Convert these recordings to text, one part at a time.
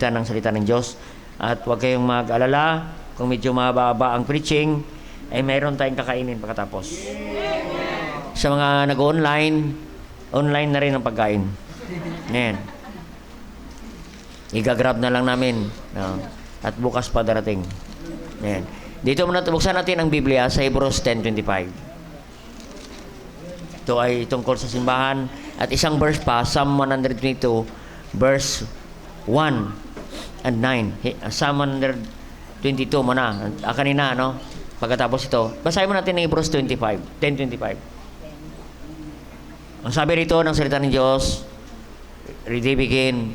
ng salita ng Diyos. At huwag kayong mag-alala kung medyo mababa ang preaching, ay mayroon tayong kakainin pagkatapos. Sa mga nag-online, online na rin ang pagkain. Ayan. Igagrab na lang namin. No? At bukas pa darating. Ayan. Dito muna, buksan natin ang Biblia sa Hebrews 10:25. Ito ay tungkol sa simbahan. At isang verse pa, Psalm 122, verse 1 and 9. Psalm 122 muna. Kanina, no? Pagkatapos ito, basahin mo natin ng Hebrews 10:25. Ang sabi rito ng salita ng Diyos, ready begin,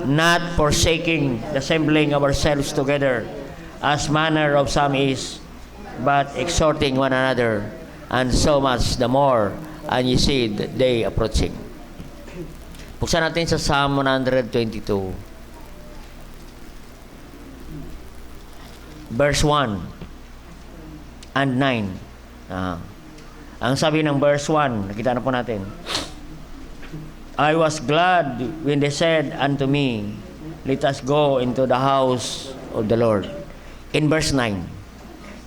not forsaking the assembling of ourselves together, as manner of some is, but exhorting one another, and so much the more, and you see the day approaching. Buksan natin sa Psalm 122. Verse 1 and 9. Ang sabi ng verse 1, nakita na po natin. I was glad when they said unto me, let us go into the house of the Lord. In verse 9,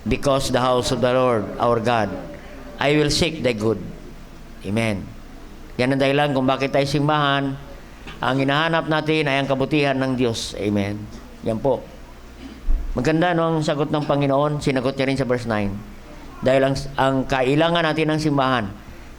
because the house of the Lord, our God, I will seek thy good. Amen. Yan ang dahilan kung bakit tayo simbahan. Ang hinahanap natin ay ang kabutihan ng Diyos. Amen. Yan po. Maganda, no, ang sagot ng Panginoon. Sinagot niya rin sa verse 9. Dahil ang kailangan natin ng simbahan,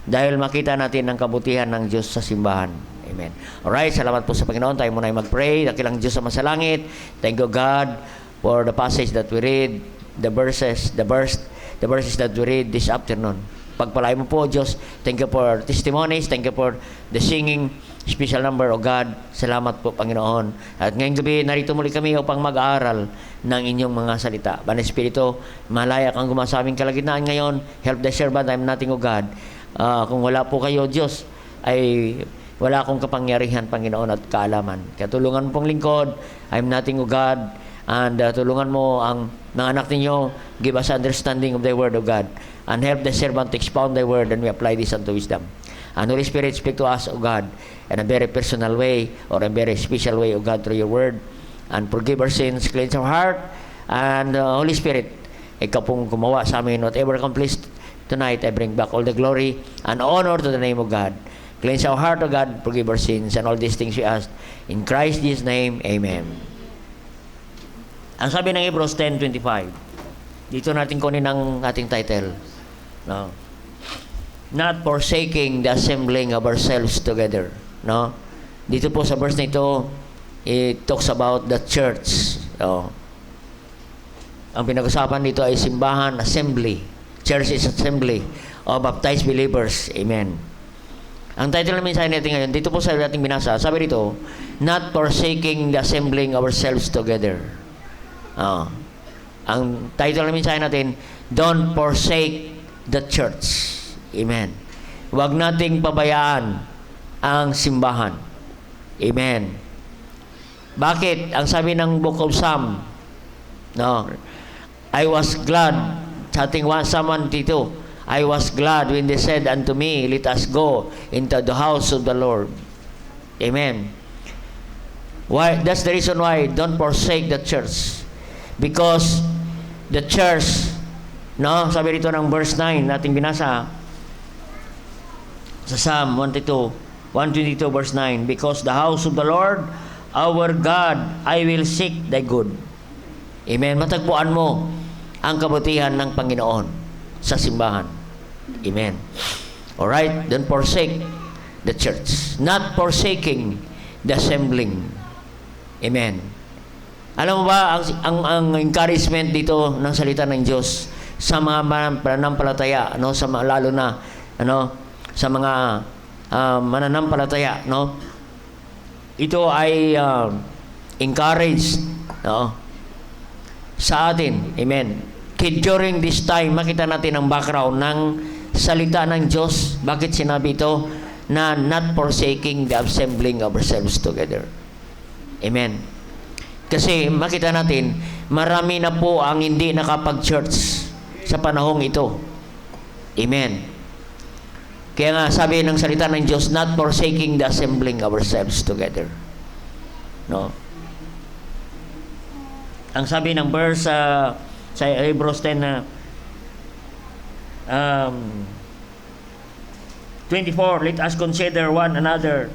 dahil makita natin ang kabutihan ng Diyos sa simbahan. Amen. Alright, salamat po sa Panginoon. Tayo muna ay mag-pray. Dakilang Diyos sa masalangit. Thank you, God, for the passage that we read, the verses that we read this afternoon. Pagpalain mo po, Diyos. Thank you for testimonies. Thank you for the singing special number, O God. Salamat po, Panginoon. At ngayong gabi, narito muli kami upang mag-aaral ng inyong mga salita. Banal Espiritu, malaya kang gumawa sa aming kalagitnaan ngayon. Help the servant, I'm nothing, O God. Kung wala po kayo, Diyos, ay wala akong kapangyarihan, Panginoon, at kaalaman. Katulungan mo pong lingkod, I'm nothing, O God. And tulungan mo ang mga anak ninyo, give us understanding of the word of God. And help the servant to expound thy word, and we apply this unto wisdom. And Holy Spirit, speak to us, O God, in a very personal way, or a very special way, O God, through your word. And forgive our sins, cleanse our heart. And Holy Spirit, ikaw pong gumawa sa amin. Whatever accomplished tonight, I bring back all the glory and honor to the name of God. Cleanse our heart, O God, forgive our sins, and all these things we ask. In Christ Jesus' name, Amen. Ang sabi ng Hebrews 10:25, dito natin kunin ang ating title. No? Not forsaking the assembling of ourselves together. No? Dito po sa verse na ito, it talks about the church. No? Ang pinag-usapan dito ay simbahan, assembly. Church is assembly of baptized believers. Amen. Ang title ng mensahe natin ngayon, dito po sa ating binasa, sabi dito, not forsaking the assembling of ourselves together. Ang title ng mensahe natin, don't forsake the church. Amen. Huwag nating pabayaan ang simbahan. Amen. Bakit? Ang sabi ng Book of Psalm, no, I was glad, sa ating Psalm 122, I was glad when they said unto me, let us go into the house of the Lord. Amen. Why? That's the reason why don't forsake the church. Because the church, no, sabi rito ng verse 9 nating binasa sa Psalm 122 verse 9, because the house of the Lord our God I will seek thy good. Amen. Matagpuan mo ang kabutihan ng Panginoon sa simbahan. Amen. Alright, don't forsake the church. Not forsaking the assembling. Amen. Alam mo ba ang encouragement dito ng salita ng Diyos sa mga mananampalataya, no, sa lalo na sa mga mananampalataya, no? Ito ay encouraged, no, sa atin. Amen. During this time, makita natin ang background ng salita ng Diyos. Bakit sinabi ito na not forsaking the assembling of ourselves together? Amen. Kasi makita natin, marami na po ang hindi nakapag-church sa panahong ito. Amen. Kaya nga sabi ng salita ng Diyos, not forsaking the assembling of ourselves together. No? Ang sabi ng verse sa Hebrews 10 na 24, let us consider one another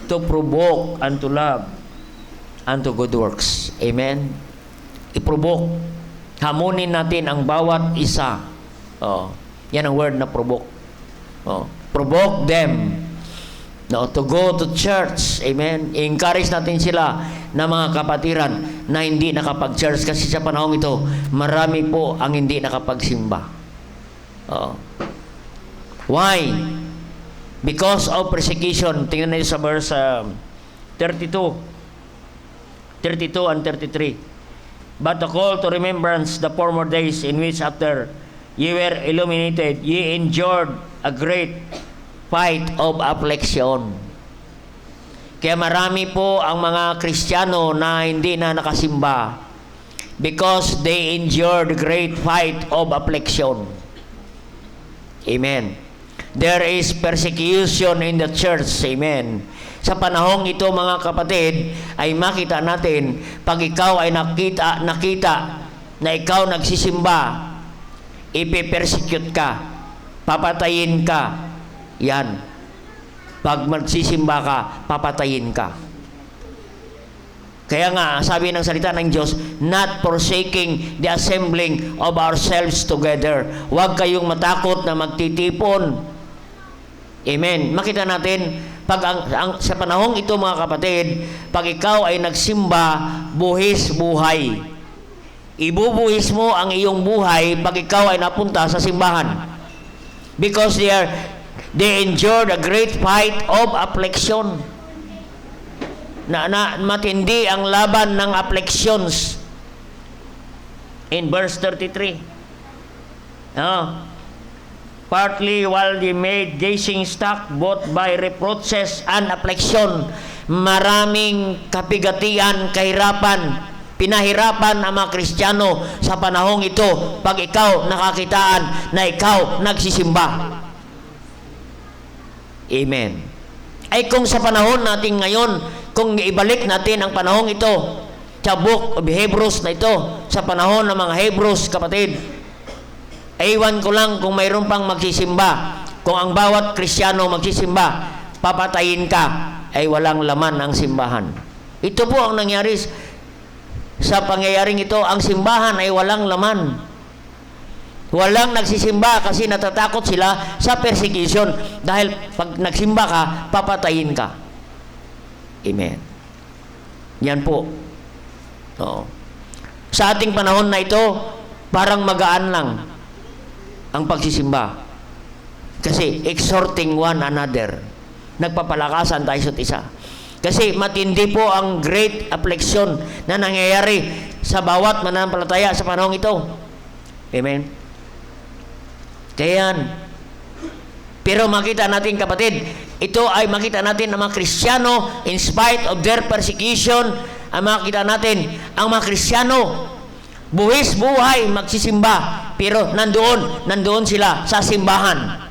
to provoke unto love, unto good works. Amen? I-provoke. Hamunin natin ang bawat isa. Yan ang word na provoke. Provoke them to go to church. Amen? I-encourage natin sila na mga kapatiran na hindi nakapag-church kasi sa panahon ito, marami po ang hindi nakapagsimba. Why? Because of persecution. Tingnan niyo sa verse 32 and 33. But to call to remembrance the former days in which after ye were illuminated, ye endured a great fight of affliction. Kaya marami po ang mga Kristiyano na hindi na nakasimba because they endured a great fight of affliction. Amen. There is persecution in the church. Amen. Sa panahong ito, mga kapatid, ay makita natin, pag ikaw ay nakita na ikaw nagsisimba, ipe-persecute ka, papatayin ka. Yan. Pag magsisimba ka, papatayin ka. Kaya nga, sabi ng salita ng Diyos, not forsaking the assembling of ourselves together. Huwag kayong matakot na magtitipon. Amen. Makita natin, pag sa panahong ito, mga kapatid, pag ikaw ay nagsimba, buhis buhay. Ibubuhis mo ang iyong buhay pag ikaw ay napunta sa simbahan. Because they endured a great fight of affliction. Na matindi ang laban ng afflictions. In verse 33. Partly while they made gazing stock both by reproaches and affliction. Maraming kapigatian, kahirapan, pinahirapan ang mga Kristiyano sa panahong ito pag ikaw nakakitaan na ikaw nagsisimba. Amen. Ay kung sa panahon natin ngayon, kung ibalik natin ang panahong ito sa book of Hebrews na ito, sa panahon ng mga Hebrews, kapatid, ewan ko lang kung mayroon pang magsisimba. Kung ang bawat Kristiyano magsisimba, papatayin ka, ay walang laman ang simbahan. Ito po ang nangyari sa pangyayaring ito. Ang simbahan ay walang laman. Walang nagsisimba kasi natatakot sila sa persecution. Dahil pag nagsimba ka, papatayin ka. Amen. Yan po. Sa ating panahon na ito, parang magaan lang ang pagsisimba. Kasi exhorting one another. Nagpapalakasan tayo sa isa. Kasi matindi po ang great affliction na nangyayari sa bawat mananampalataya sa panahong ito. Amen. Kaya pero makita natin, kapatid, ito ay makita natin ang mga Kristiyano in spite of their persecution. Ang makita natin ang mga Kristiyano buhis buhay magsisimba, pero nandoon sila sa simbahan.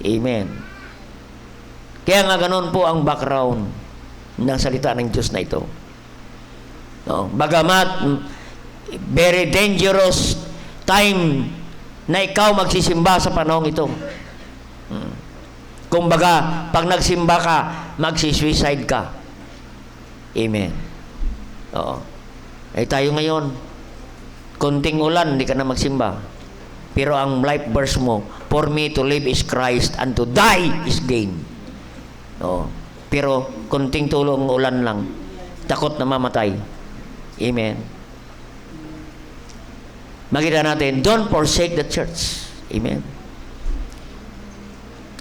Amen. Kaya nga ganoon po ang background ng salita ng Diyos na ito. Bagamat very dangerous time na ikaw magsisimba sa panahong ito. Kumbaga, pag nagsimba ka, magsisuicide ka. Amen. Ay tayo ngayon, konting ulan, hindi ka na magsimba. Pero ang life verse mo, for me to live is Christ and to die is gain. Pero konting tulong ulan lang, takot na mamatay. Amen. Makita natin, don't forsake the church. Amen.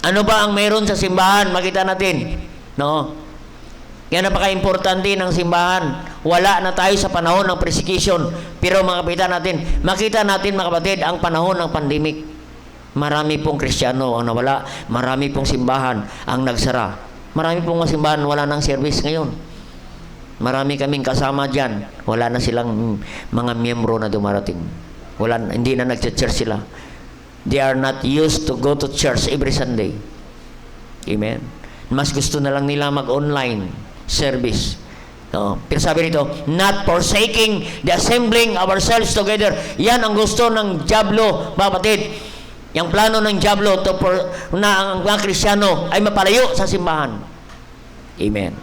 Ano ba ang mayroon sa simbahan? Makita natin. Yan napaka-importante ng simbahan. Wala na tayo sa panahon ng persecution. Pero makita natin, mga kapatid, ang panahon ng pandemic. Marami pong Kristiyano ang nawala. Marami pong simbahan ang nagsara. Marami pong mga simbahan wala ng service ngayon. Marami kaming kasama dyan. Wala na silang mga miyembro na dumarating. Hindi na nag-church sila. They are not used to go to church every Sunday. Amen. Mas gusto na lang nila mag-online service No, pero sabi nito, not forsaking the assembling ourselves together. Yan ang gusto ng diablo, mga kapatid. Yung plano ng diablo na ang mga Kristiyano ay mapalayo sa simbahan. Amen.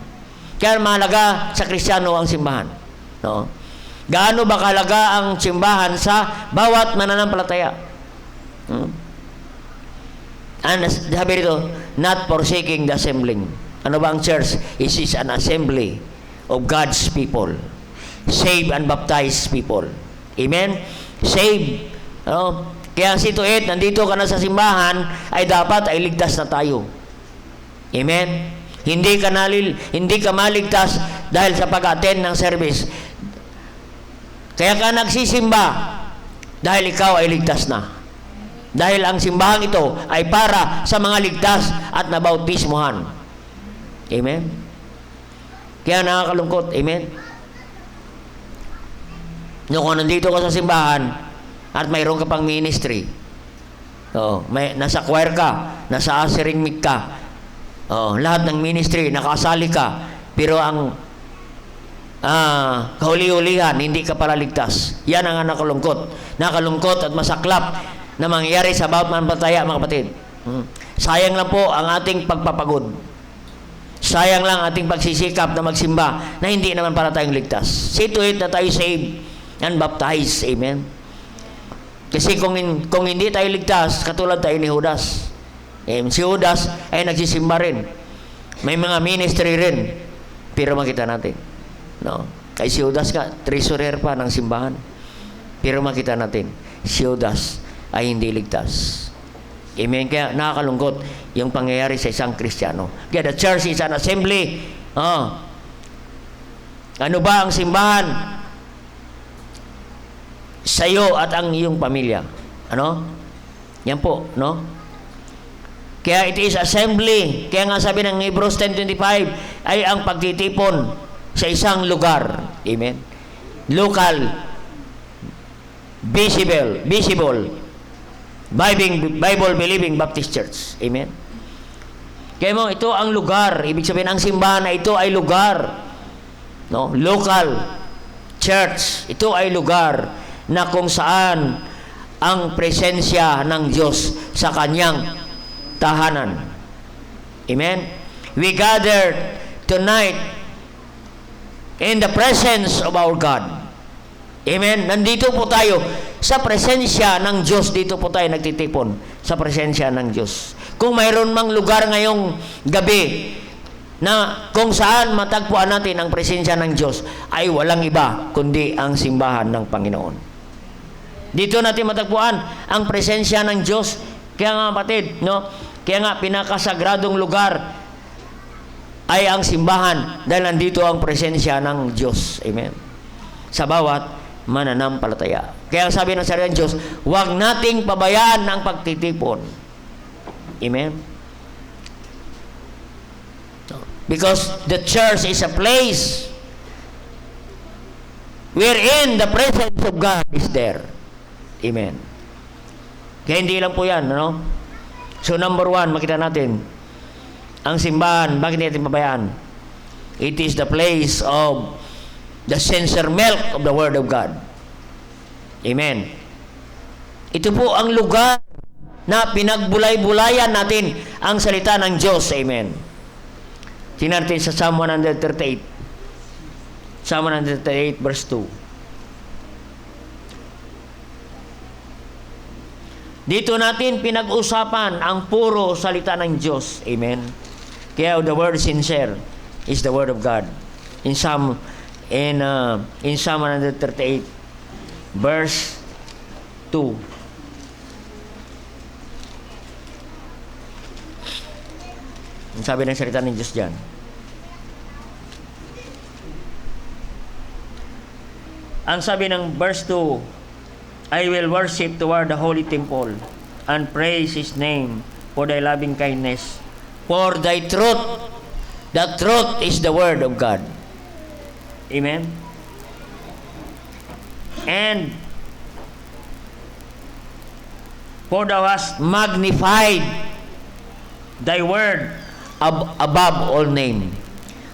Kaya mahalaga sa Kristiyano ang simbahan. No? Gaano ba kahalaga ang simbahan sa bawat mananampalataya? And sabi nito, not forsaking the assembling. Ano ba ang church? It is an assembly of God's people, saved and baptized people. Amen? Saved. Ano? Kaya si Tuit, nandito ka na sa simbahan, ay dapat ay ligtas na tayo. Amen? Hindi ka maligtas dahil sa pag-attend ng service. Kaya ka nagsisimba dahil ikaw ay ligtas na. Dahil ang simbahang ito ay para sa mga ligtas at nabautismuhan. Amen? Kaya nakakalungkot. Amen? Kung nandito ka sa simbahan at mayroon ka pang ministry, nasa choir ka, nasa ushering mic ka, lahat ng ministry, nakasali ka, pero ang kahuli-hulihan, hindi ka pala ligtas. Yan ang nakalungkot. Nakalungkot at masaklap na mangyayari sa bawat mananampalataya, mga kapatid. Sayang lang po ang ating pagpapagod. Sayang lang ating pagsisikap na magsimba na hindi naman para tayong ligtas. See to it na tayo saved and baptized. Amen? Kasi kung hindi tayo ligtas, katulad tayo ni Judas. Si Judas ay nagsisimba rin. May mga ministry rin. Pero makita natin. No? Kay si Judas ka, treasurer pa ng simbahan. Pero makita natin, si Judas ay hindi ligtas. Amen. Kaya nakakalungkot yung pangyayari sa isang Kristiyano. Kaya the church is an assembly. Ano ba ang simbahan? Sa iyo at ang iyong pamilya. Ano? Yan po, no? Kaya it is assembly. Kaya nga sabi ng Hebrews 10:25 ay ang pagtitipon sa isang lugar. Amen. Local, visible, Bible-believing Baptist Church. Amen. Kaya mo, ito ang lugar. Ibig sabihin, ang simbahan na ito ay lugar. No? Local church. Ito ay lugar na kung saan ang presensya ng Diyos sa kanyang tahanan. Amen. We gathered tonight in the presence of our God. Amen. Nandito po tayo sa presensya ng Diyos. Dito po tayo nagtitipon sa presensya ng Diyos. Kung mayroon mang lugar ngayong gabi na kung saan matagpuan natin ang presensya ng Diyos, ay walang iba kundi ang simbahan ng Panginoon. Dito natin matagpuan ang presensya ng Diyos. Kaya nga, kapatid, no? Kaya nga, pinakasagradong lugar ay ang simbahan dahil nandito ang presensya ng Diyos. Amen. Sa bawat mananampalataya. Kaya sabi ng salita ng Diyos, huwag nating pabayaan ang pagtitipon. Amen? Because the church is a place wherein the presence of God is there. Amen. Kaya hindi lang po yan, no? So number one, makita natin, ang simbahan, bakit natin pabayaan? It is the place of the sincere milk of the Word of God. Amen. Ito po ang lugar na pinagbulay-bulayan natin ang salita ng Diyos. Amen. Tingnan natin sa Psalm 138. Psalm 138 verse 2. Dito natin pinag-usapan ang puro salita ng Diyos. Amen. Kaya the word sincere is the Word of God. In Psalm 138 verse 2. Ang sabi ng salita ng Diyos dyan, ang sabi ng verse 2, I will worship toward the holy temple and praise His name for thy loving kindness, for thy truth. The truth is the Word of God. Amen. And for thou hast magnified thy word above all name.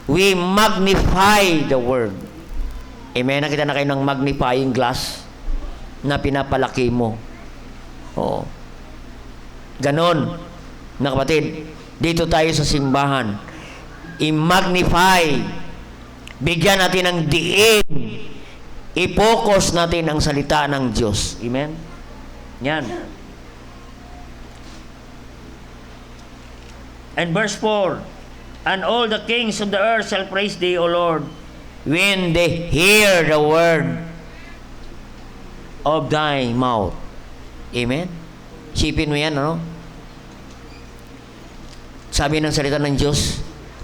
We magnify the Word. Amen? Nakita na kayo ng magnifying glass na pinapalaki mo. Oo. Ganon. Na kapatid, dito tayo sa simbahan. I-magnify. Bigyan natin ng diin. I-focus natin ang salita ng Diyos. Amen? Yan. And verse 4, and all the kings of the earth shall praise thee, O Lord, when they hear the word of thy mouth. Amen? Sipin mo yan, ano? Sabi ng salita ng Diyos,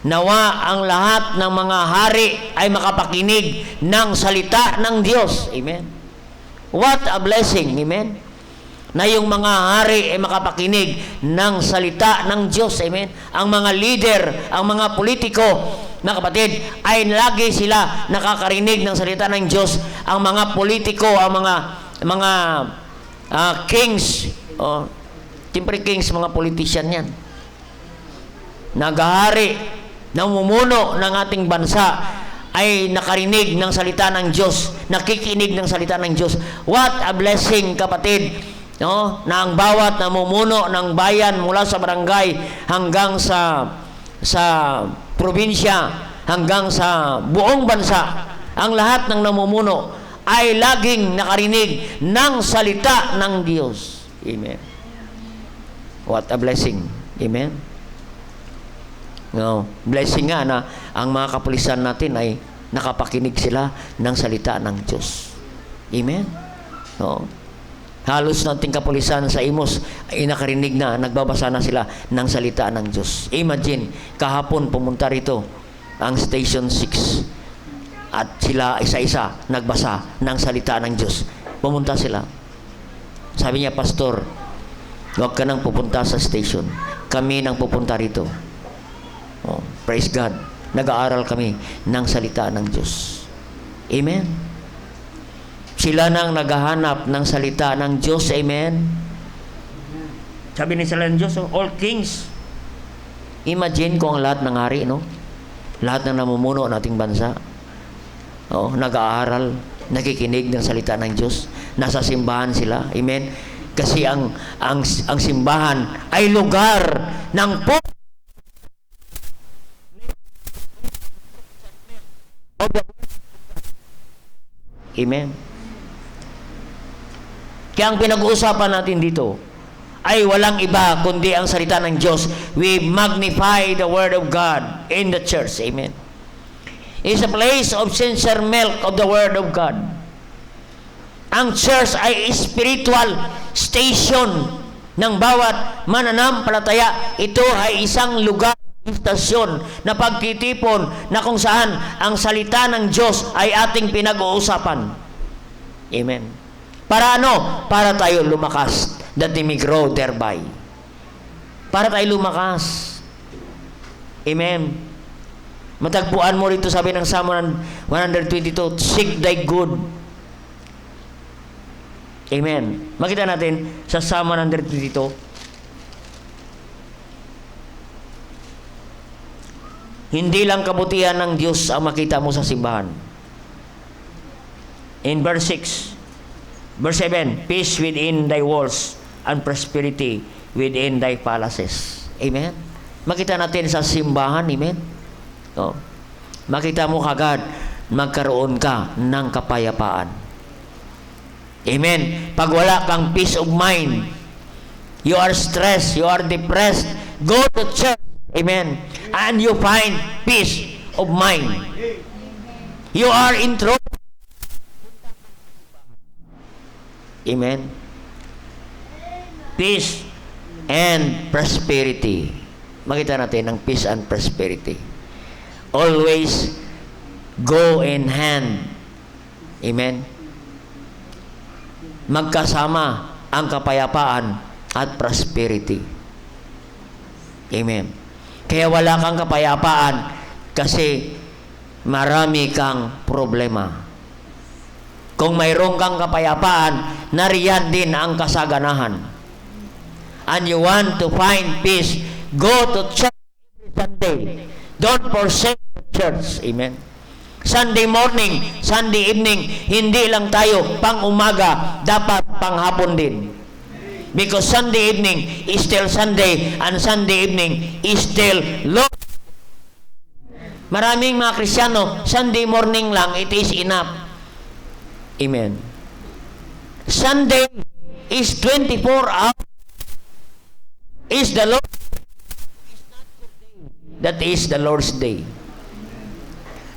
nawa ang lahat ng mga hari ay makapakinig ng salita ng Diyos. Amen? What a blessing. Amen? Na yung mga hari ay makapakinig ng salita ng Diyos. Amen? Ang mga leader, ang mga politiko, na kapatid, ay lagi sila nakakarinig ng salita ng Diyos. Ang mga politiko, ang mga kings, siyempre kings, mga politician yan, nagahari, namumuno ng ating bansa, ay nakarinig ng salita ng Diyos, nakikinig ng salita ng Diyos. What a blessing, kapatid, no? Na ang bawat namumuno ng bayan mula sa barangay hanggang sa probinsya, hanggang sa buong bansa, ang lahat ng namumuno ay laging nakarinig ng salita ng Diyos. Amen. What a blessing. Amen. No, blessing nga na ang mga kapulisan natin ay nakapakinig sila ng salita ng Diyos. Amen. No. Halos nating kapulisan sa Imos ay nakarinig na, nagbabasa na sila ng salita ng Diyos. Imagine, kahapon pumunta rito ang Station 6 at sila isa-isa nagbasa ng salita ng Diyos. Pumunta sila. Sabi niya, Pastor, huwag ka nang pupunta sa station. Kami nang pupunta rito. Oh, praise God. Nag-aaral kami ng salita ng Diyos. Amen. Sila nang naghahanap ng salita ng Diyos. Amen. Sabi ni salita ng Diyos, all kings. Imagine kung ang lahat ng hari, no? Lahat ng namumuno ng ating bansa, nag-aaral, nakikinig ng salita ng Diyos, nasa simbahan sila. Amen. Kasi ang simbahan ay lugar ng Amen. Kaya ang pinag-uusapan natin dito ay walang iba kundi ang salita ng Diyos. We magnify the Word of God in the church. Amen. It's a place of sincere milk of the Word of God. Ang church ay spiritual station ng bawat mananampalataya. Ito ay isang lugar, istasyon na pagtitipon na kung saan ang salita ng Diyos ay ating pinag-uusapan. Amen. Para ano? Para tayo lumakas, that we may grow thereby. Para tayo lumakas. Amen. Matagpuan mo rito, sabi ng Psalm 122, seek thy good. Amen. Makita natin sa Psalm 122, hindi lang kabutihan ng Diyos ang makita mo sa simbahan. In verse 6, verse 7, peace within thy walls and prosperity within thy palaces. Amen. Makita natin sa simbahan, amen. Makita mo kagad, magkaroon ka ng kapayapaan. Amen. Pag wala kang peace of mind, you are stressed, you are depressed, go to church. Amen. And you find peace of mind. You are in trouble. Amen. Peace and prosperity. Makita natin ang peace and prosperity. Always go in hand. Amen. Magkasama ang kapayapaan at prosperity. Amen. Kaya wala kang kapayapaan kasi marami kang problema. Kung mayroon kang kapayapaan, nariyan din ang kasaganahan. And you want to find peace, go to church every Sunday. Don't forsake the church. Amen. Sunday morning, Sunday evening, hindi lang tayo pang umaga, dapat pang hapon din. Because Sunday evening is still Sunday and Sunday evening is still Lord. Maraming mga Kristiyano, Sunday morning lang, it is enough. Amen. Sunday is 24 hours. Is the Lord. That is the Lord's day.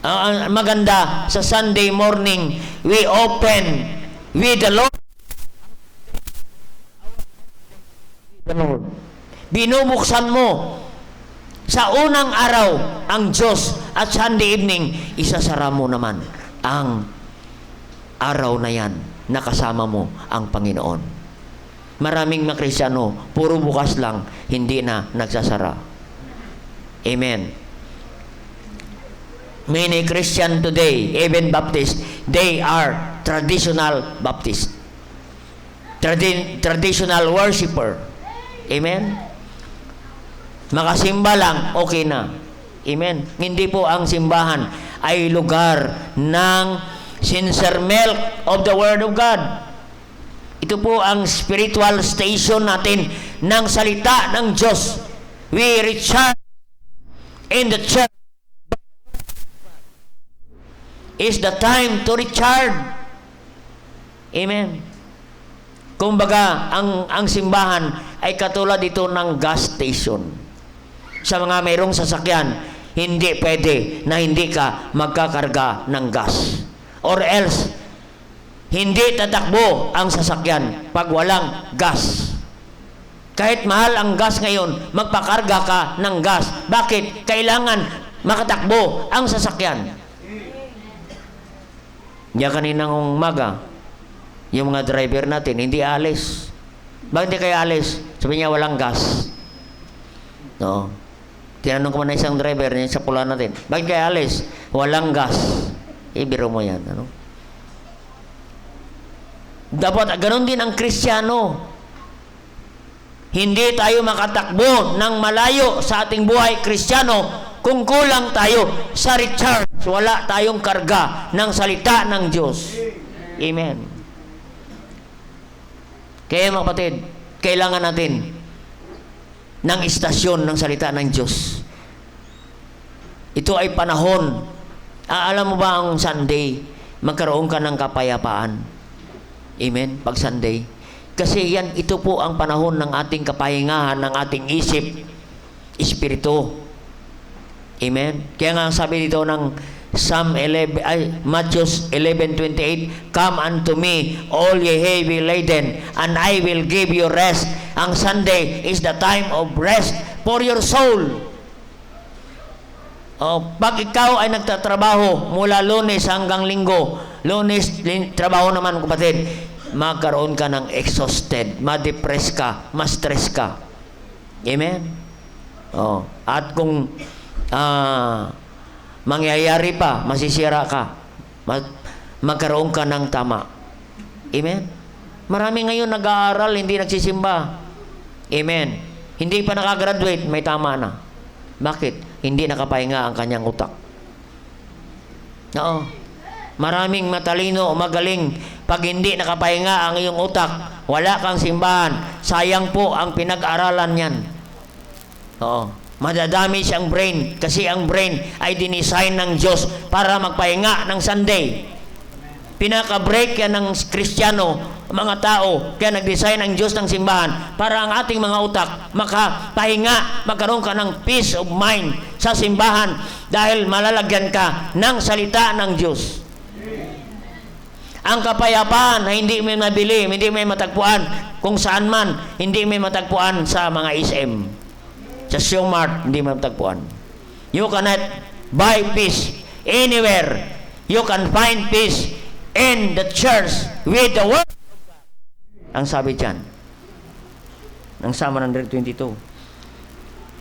Ang maganda sa Sunday morning, we open with the Lord. The Lord. Binubuksan mo sa unang araw ang Diyos at Sunday evening, isasara mo naman ang araw na yan na kasama mo ang Panginoon. Maraming mga Kristiyano, puro bukas lang, hindi na nagsasara. Amen. Many Christian today, even Baptist, they are traditional Baptist. Traditional worshiper. Amen. Makasimba lang, okay na. Amen. Hindi po ang simbahan ay lugar ng sincere milk of the Word of God. Ito po ang spiritual station natin ng salita ng Diyos. We recharge in the church. Is the time to recharge. Amen. Kumbaga, ang simbahan ay katulad ito ng gas station. Sa mga mayroong sasakyan, hindi pwede na hindi ka magkakarga ng gas. Or else, hindi tatakbo ang sasakyan pag walang gas. Kahit mahal ang gas ngayon, magpakarga ka ng gas. Bakit? Kailangan makatakbo ang sasakyan. Kaya kaninang umaga, yung mga driver natin, hindi alis. Bakit hindi kayo alis? Sabi niya, walang gas. No. Tinanong ko man na isang driver niya sa pula natin, bakit kayo alis? Walang gas. Biro mo yan. Ano? Dapat, ganun din ang Kristiyano. Hindi tayo makatakbo ng malayo sa ating buhay Kristiyano kung kulang tayo sa recharge. Wala tayong karga ng salita ng Diyos. Amen. Kaya mga kapatid, kailangan natin ng istasyon ng salita ng Diyos. Ito ay panahon. Alam mo ba ang Sunday, magkaroon ka ng kapayapaan? Amen? Pag Sunday. Kasi yan, ito po ang panahon ng ating kapahingahan, ng ating isip, espiritu. Amen? Kaya nga sabi dito ng Matthew 11:28, Come unto me, all ye heavy laden, and I will give you rest. Ang Sunday is the time of rest for your soul. Pag ikaw ay nagtatrabaho mula Lunes hanggang Linggo, Lunes, trabaho naman kapatid, magkaroon ka ng exhausted, ma-depress ka, ma-stress ka. Amen? At kung mangyayari pa, masisira ka, magkaroon ka ng tama. Amen? Marami ngayon nag-aaral, hindi nagsisimba. Amen? Hindi pa nakagraduate, may tama na. Bakit? Hindi nakapahinga ang kanyang utak. Oo. Maraming matalino o magaling, pag hindi nakapahinga ang iyong utak, wala kang simbahan, sayang po ang pinag-aralan yan. Oo. Madadamage ang brain kasi ang brain ay dinisign ng Diyos para magpahinga ng Sunday. Pinaka-break yan ng Kristiyano, mga tao, kaya nag-design ang Diyos ng simbahan para ang ating mga utak makapahinga, magkaroon ka ng peace of mind sa simbahan dahil malalagyan ka ng salita ng Diyos. Ang kapayapaan na hindi may mabili, hindi may matagpuan kung saan man, hindi may matagpuan sa mga SM. Sa Showmart, hindi may matagpuan. You cannot buy peace anywhere. You can find peace in the church with the word. Ang sabi dyan, ng Psalm 122,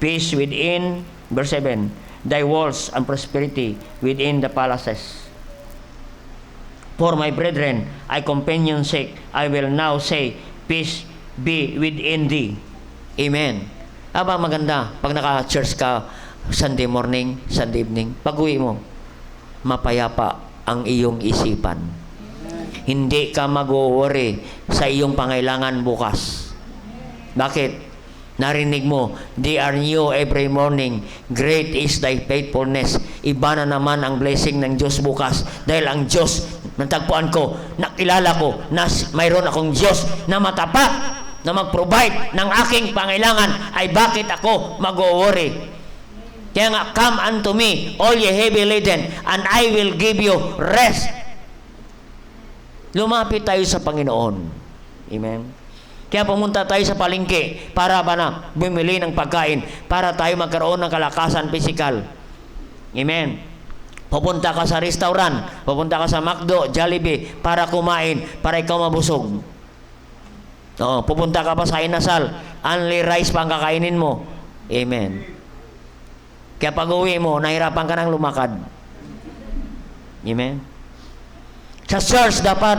peace within, verse 7, thy walls and prosperity within the palaces. For my brethren, I companion sake, I will now say, peace be within thee. Amen. Aba maganda, pag naka-church ka, Sunday morning, Sunday evening. Pag-uwi mo, mapayapa ang iyong isipan. Hindi ka mag-worry sa iyong pangailangan bukas. Bakit? Narinig mo, they are new every morning. Great is thy faithfulness. Iba na naman ang blessing ng Diyos bukas. Dahil ang Diyos, natagpuan ko, nakilala ko, na mayroon akong Diyos na matapat, na mag-provide ng aking pangailangan, ay bakit ako mag-worry? Kaya nga, come unto me, all ye heavy laden, and I will give you rest. Lumapit tayo sa Panginoon. Amen. Kaya pumunta tayo sa palengke para bumili ng pagkain, para tayo magkaroon ng kalakasan pisikal. Amen. Pupunta ka sa restaurant, pupunta ka sa McDo, Jollibee, para kumain, para ikaw mabusog. Pupunta ka pa sa inasal, only rice pa ang kakainin mo. Amen. Kaya pag uwi mo, nahirapan ka ng lumakad. Amen. Sa church dapat,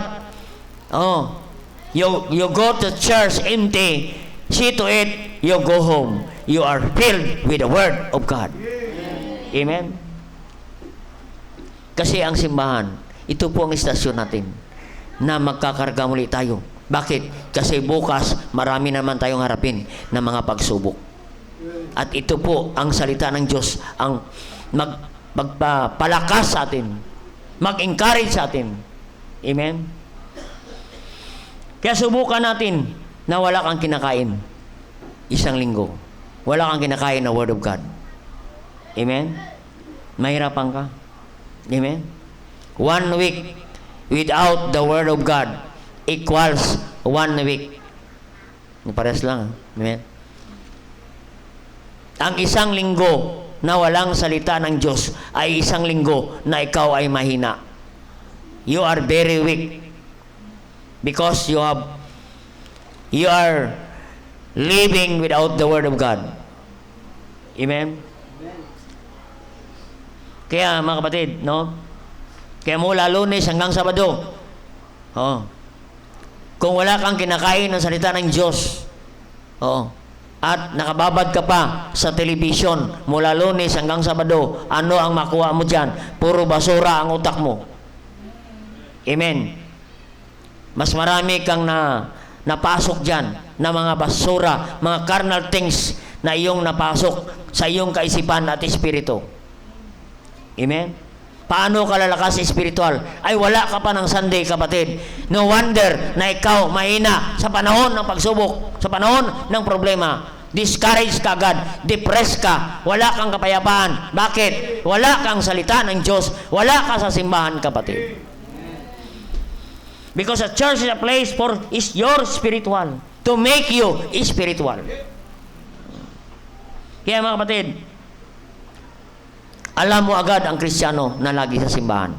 you go to church empty, see to it, you go home. You are filled with the Word of God. Amen. Kasi ang simbahan, ito po ang istasyon natin na magkakarga muli tayo. Bakit? Kasi bukas, marami naman tayong harapin na mga pagsubok. At ito po ang salita ng Diyos, ang magpapalakas sa atin, mag-encourage sa atin. Amen? Kaya subukan natin na wala kang kinakain isang linggo. Wala kang kinakain na Word of God. Amen? Mahirapan ka. Amen? 1 week without the Word of God equals 1 week. Pares lang. Amen? Ang isang linggo na walang salita ng Diyos ay isang linggo na ikaw ay mahina. You are very weak. Because you are living without the Word of God. Amen? Kaya mga kapatid, no? Kaya mula Lunes hanggang Sabado, kung wala kang kinakain ng salita ng Diyos, at nakababad ka pa sa television mula Lunes hanggang Sabado, ano ang makuha mo dyan? Puro basura ang utak mo. Amen? Mas marami kang napasok dyan na mga basura, mga carnal things na iyong napasok sa iyong kaisipan at espiritu. Amen? Paano ka lalakas espiritual? Ay wala ka pa ng Sunday, kapatid. No wonder na ikaw mahina sa panahon ng pagsubok, sa panahon ng problema. Discouraged ka agad, depressed ka, wala kang kapayapaan. Bakit? Wala kang salita ng Diyos, wala ka sa simbahan, kapatid. Because a church is a place is your spiritual, to make you spiritual. Kaya mga kapatid, alam mo agad ang Kristiyano na lagi sa simbahan.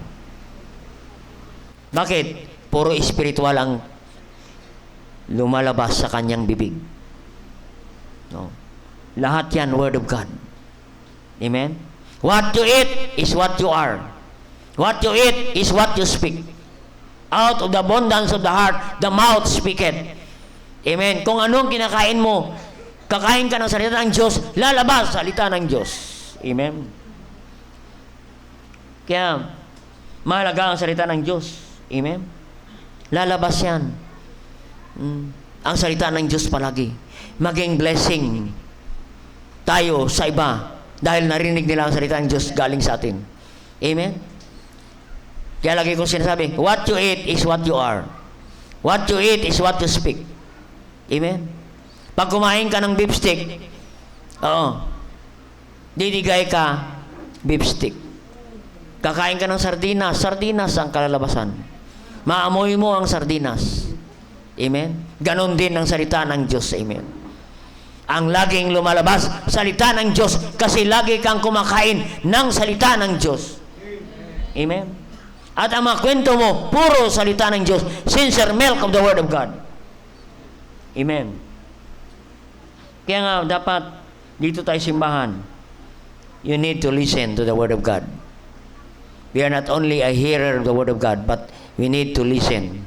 Bakit? Puro spiritual ang lumalabas sa kanyang bibig. No. Lahat yan, Word of God. Amen? What you eat is what you are. What you eat is what you speak. Out of the abundance of the heart, the mouth speaketh. Amen. Kung anong kinakain mo, kakain ka ng salita ng Diyos, lalabas salita ng Diyos. Amen. Kaya, mahalaga ang salita ng Diyos. Amen. Lalabas yan. Ang salita ng Diyos palagi. Maging blessing tayo sa iba dahil narinig nila ang salita ng Diyos galing sa atin. Amen. Kaya lagi ko sinasabi, what you eat is what you are. What you eat is what you speak. Amen? Pag kumain ka ng beef stick, didigay ka, beef stick. Kakain ka ng sardinas, sardinas ang kalalabasan. Maamoy mo ang sardinas. Amen? Ganon din ang salita ng Diyos. Amen? Ang laging lumalabas, salita ng Diyos, kasi lagi kang kumakain ng salita ng Diyos. Amen? At ang mga kwento mo, puro salita ng Diyos. Sincere milk of the Word of God. Amen. Kaya nga, dapat dito tayo simbahan. You need to listen to the Word of God. We are not only a hearer of the Word of God, but we need to listen.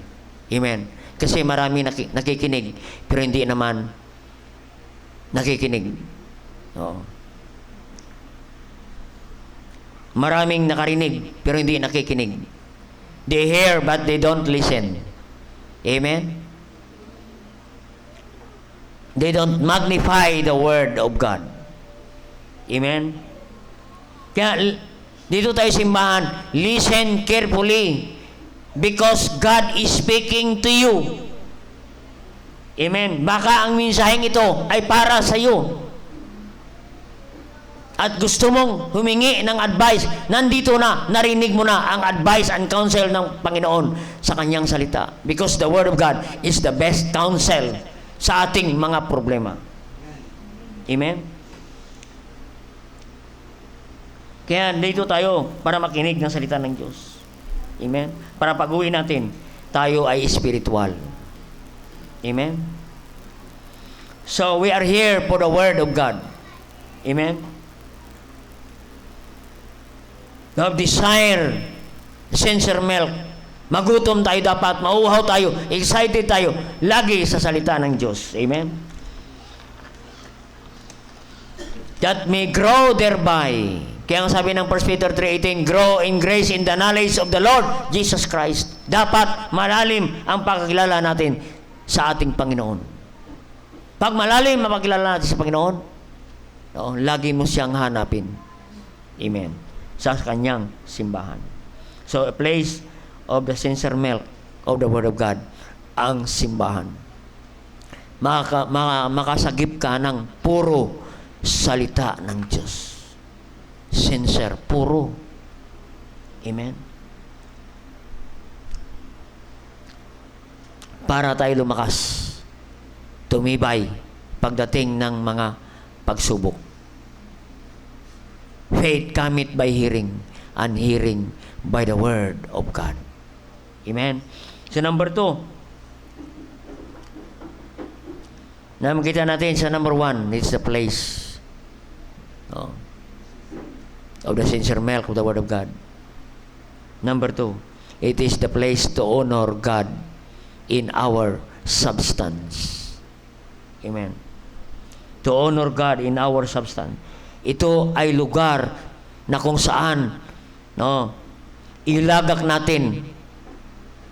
Amen. Kasi marami nakikinig, pero hindi naman nakikinig. Oo. Maraming nakarinig, pero hindi nakikinig. They hear, but they don't listen. Amen? They don't magnify the Word of God. Amen? Kaya, dito tayo simbahan, listen carefully because God is speaking to you. Amen? Baka ang mensaheng ito ay para sa iyo. At gusto mong humingi ng advice, nandito na, narinig mo na ang advice and counsel ng Panginoon sa kanyang salita. Because the Word of God is the best counsel sa ating mga problema. Amen? Kaya dito tayo para makinig ng salita ng Diyos. Amen? Para pag-uwi natin, tayo ay spiritual. Amen? So, we are here for the Word of God. Amen? You have desire, sincere milk. Magutom tayo dapat, mauuhaw tayo, excited tayo, lagi sa salita ng Diyos. Amen? That may grow thereby. Kaya ang sabi ng 1 Peter 3:18, grow in grace in the knowledge of the Lord Jesus Christ. Dapat malalim ang pagkakilala natin sa ating Panginoon. Pag malalim ang pagkakilala natin sa Panginoon, lagi mo siyang hanapin. Amen. Sa kanyang simbahan. So, a place of the sincere milk of the Word of God, ang simbahan. Makasagip ka ng puro salita ng Diyos. Sincere, puro. Amen? Para tayo lumakas, tumibay, pagdating ng mga pagsubok. Faith cometh by hearing, and hearing by the Word of God. Amen? So number 2, na makita natin sa number 1, it's the place of the sincere milk of the Word of God. Number 2, it is the place to honor God in our substance. Amen? To honor God in our substance. Ito ay lugar na kung saan ilagak natin,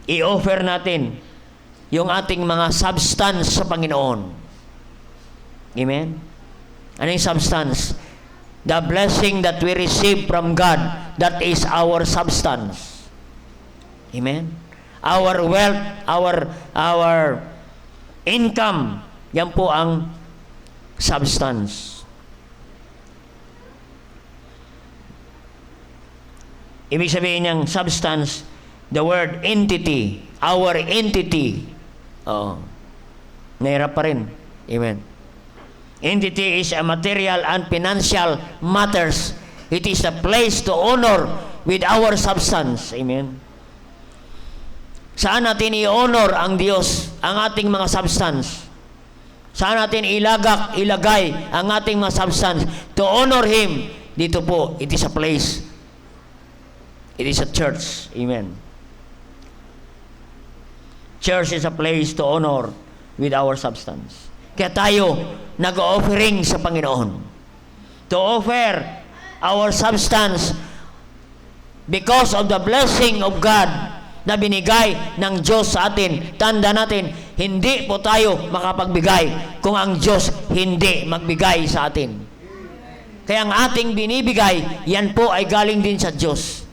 i-offer natin yung ating mga substance sa Panginoon. Amen? Ano yung substance? The blessing that we receive from God, that is our substance. Amen? Our wealth, our income, yan po ang substance. Ibig sabihin niyang substance, the word entity, our entity. Nahirap pa rin. Amen. Entity is a material and financial matters. It is a place to honor with our substance. Amen. Saan natin i-honor ang Diyos, ang ating mga substance? Saan natin ilagay ang ating mga substance to honor Him? Dito po, it is a place. It is a church. Amen. Church is a place to honor with our substance. Kaya tayo nag-offering sa Panginoon. To offer our substance because of the blessing of God na binigay ng Diyos sa atin. Tanda natin, hindi po tayo makapagbigay kung ang Diyos hindi magbigay sa atin. Kaya ang ating binibigay, yan po ay galing din sa Diyos.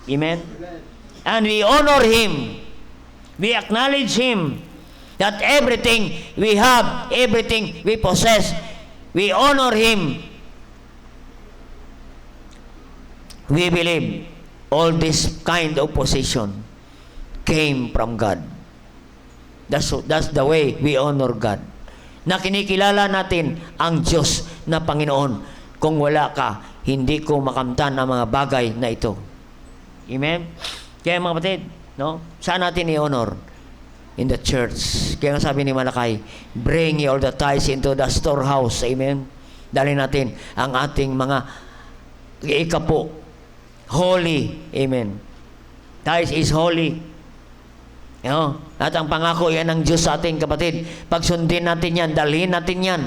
Amen? And we honor Him. We acknowledge Him that everything we have, everything we possess, we honor Him. We believe all this kind of possession came from God. That's the way we honor God. Na kinikilala natin ang Diyos na Panginoon. Kung wala ka, hindi ko makamtan ang mga bagay na ito. Amen? Kaya mga kapatid, saan natin i-honor? In the church. Kaya nga sabi ni Malakay, bring all the tithes into the storehouse. Amen? Dali natin ang ating mga ikapo. Holy. Amen? Tithes is holy. At ang pangako yan ng Diyos sa ating kapatid. Pag sundin natin yan, dalhin natin yan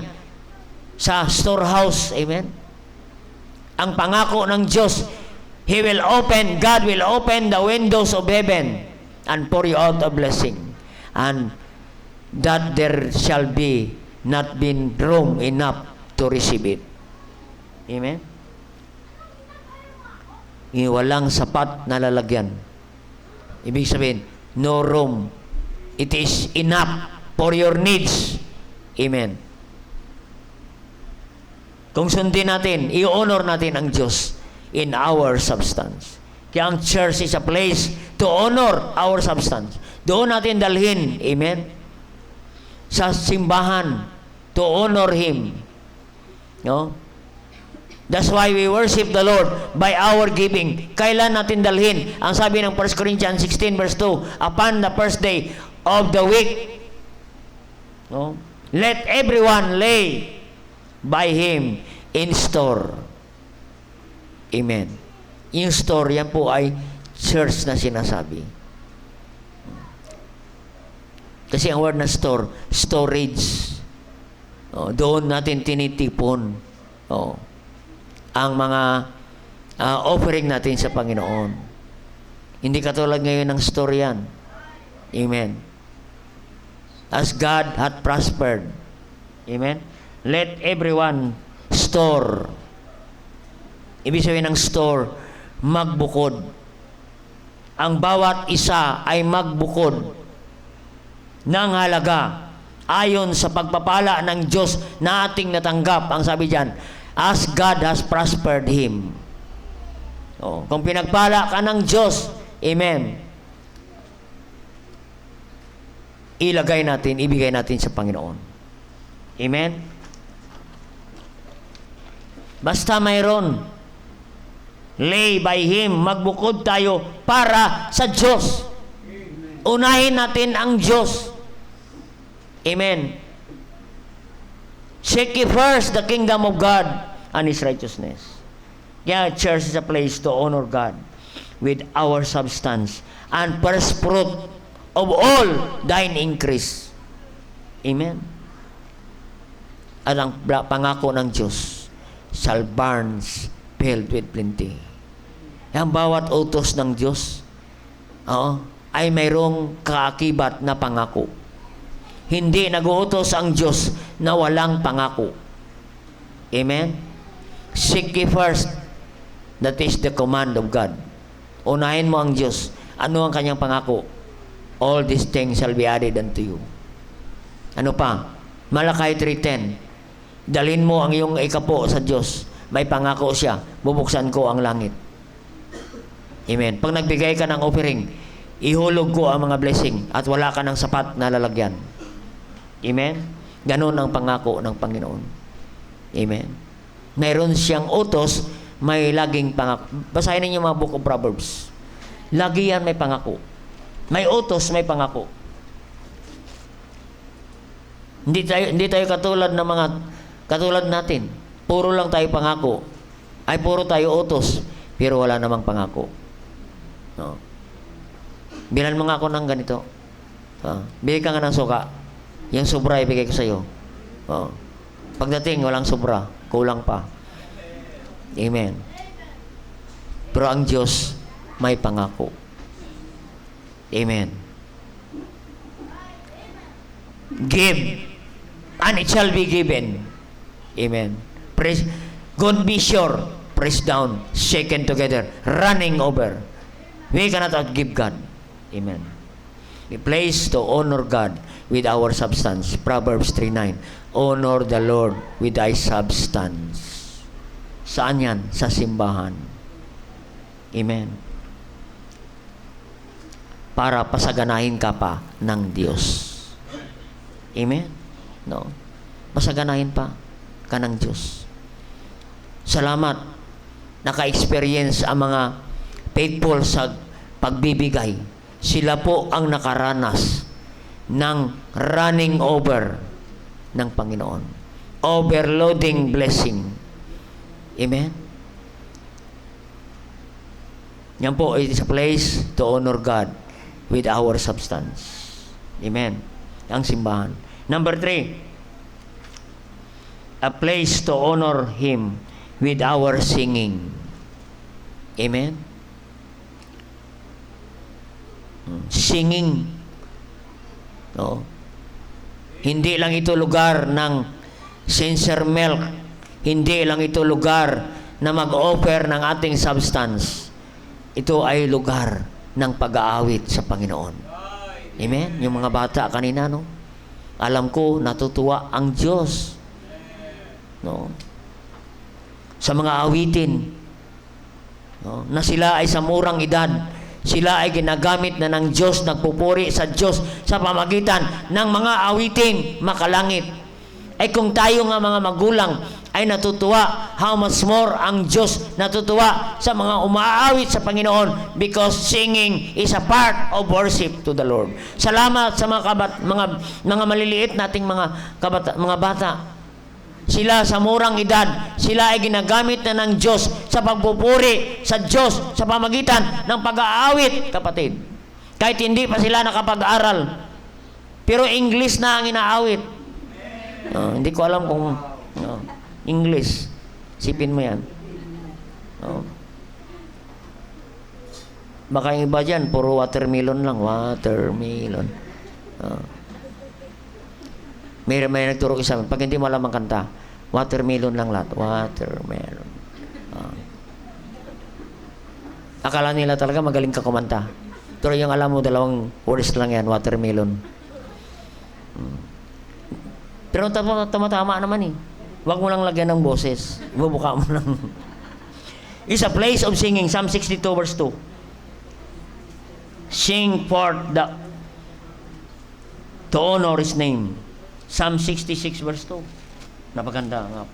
sa storehouse. Amen? Ang pangako ng Diyos, God will open the windows of heaven and pour you out a blessing, and that there shall be not been room enough to receive it. Amen? Walang sapat na lalagyan. Ibig sabihin, no room. It is enough for your needs. Amen. Kung sundin natin, i-honor natin ang Diyos in our substance. Kaya ang church is a place to honor our substance. Doon natin dalhin, amen, sa simbahan to honor Him. No? That's why we worship the Lord by our giving. Kailan natin dalhin? Ang sabi ng 1 Corinthians 16 verse 2, upon the first day of the week, no? Let everyone lay by him in store. Amen. Yung store, yan po ay church na sinasabi. Kasi ang word na store, storage. Doon natin tinitipon ang mga offering natin sa Panginoon. Hindi katulad ngayon ng store yan. Amen. As God hath prospered. Amen. Let everyone store. Ibig sabihin ng store, magbukod. Ang bawat isa ay magbukod ng halaga ayon sa pagpapala ng Diyos na ating natanggap. Ang sabi diyan, as God has prospered him. Kung pinagpala ka ng Diyos, amen, ilagay natin, ibigay natin sa Panginoon. Amen? Basta mayroon, lay by Him, magbukod tayo para sa Diyos. Unahin natin ang Diyos. Amen. Seek ye first the kingdom of God and His righteousness. Yeah, church is a place to honor God with our substance and first fruit of all thine increase. Amen. At ang pangako ng Diyos, shall barns filled with plenty. Ang bawat utos ng Diyos, ay mayroong kaakibat na pangako. Hindi nag-uutos ang Diyos na walang pangako. Amen? Seek ye first. That is the command of God. Unahin mo ang Diyos. Ano ang kanyang pangako? All these things shall be added unto you. Ano pa? Malakay 3:10. Dalhin mo ang iyong ikapo sa Diyos. May pangako siya. Bubuksan ko ang langit. Amen. Pag nagbigay ka ng offering, ihulog ko ang mga blessing at wala ka ng sapat na lalagyan. Amen. Ganon ang pangako ng Panginoon. Amen. Mayroon siyang utos, may laging pangako. Basahin ninyo mga Book of Proverbs. Lagi yan may pangako. May utos, may pangako. Hindi tayo katulad ng mga katulad natin. Puro lang tayo pangako. Ay puro tayo utos, pero wala namang pangako. No. Bilan mo nga ako ng ganito. Bigay ka nga ng suka. Yung sobra ibigay ko sa iyo. Pagdating walang sobra, kulang pa. Amen. Pero ang Diyos may pangako. Amen. Give, and it shall be given. Amen. Praise, God be sure, press down, shaken together, running over. We cannot outgive God. Amen. A place to honor God with our substance. Proverbs 3:9. Honor the Lord with thy substance. Saan yan? Sa simbahan. Amen. Para pasaganahin ka pa ng Diyos. Amen? No? Pasaganahin pa ka ng Diyos. Salamat. Naka-experience ang mga faithful sa pagbibigay. Sila po ang nakaranas ng running over ng Panginoon. Overloading blessing. Amen? Yan po, it is a place to honor God with our substance. Amen? Ang simbahan. Number 3, a place to honor Him with our singing. Amen? Singing. No? Hindi lang ito lugar ng sincere milk. Hindi lang ito lugar na mag-offer ng ating substance. Ito ay lugar ng pag-aawit sa Panginoon. Amen? Yung mga bata kanina, no? Alam ko, natutuwa ang Diyos. No? Sa mga awitin. No? Na sila ay sa murang edad. Sila ay ginagamit na ng Diyos, nagpupuri sa Diyos sa pamagitan ng mga awiting makalangit. Ay kung tayo nga mga magulang ay natutuwa, how much more ang Diyos natutuwa sa mga umaawit sa Panginoon, because singing is a part of worship to the Lord. Salamat sa mga maliliit nating mga bata. Sila sa murang edad, sila ay ginagamit na ng Diyos sa pagpupuri sa Diyos sa pamagitan ng pag-aawit, kapatid. Kahit hindi pa sila nakapag-aral, pero English na ang inaawit. Hindi ko alam kung English. Sipin mo yan. Baka yung iba dyan, puro watermelon lang. Watermelon. May nagturo sa amin, pag hindi mo alam ang kanta, watermelon lang lahat. Watermelon. Akala nila talaga magaling ka kumanta. Pero yung alam mo, dalawang words lang yan, watermelon. Pero tama naman eh. Huwag mo lang lagyan ng boses. Ibubuka mo lang. It's a place of singing. Psalm 62 verse 2. Sing forth to honor His name. Psalm 66 verse 2. Napaganda nga.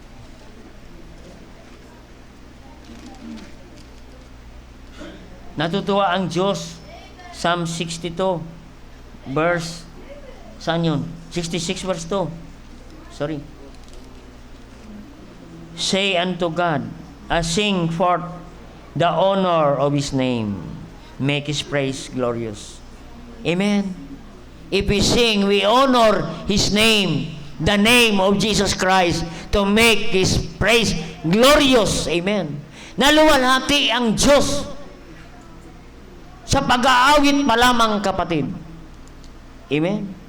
Natutuwa ang Diyos. Psalm 62 verse, saan yun? 66 verse 2. Sorry. Say unto God, sing forth the honor of His name. Make His praise glorious. Amen. If we sing, we honor His name, the name of Jesus Christ, to make His praise glorious. Amen. Naluwalhati ang Diyos sa pag-aawit pa lamang, kapatid. Amen.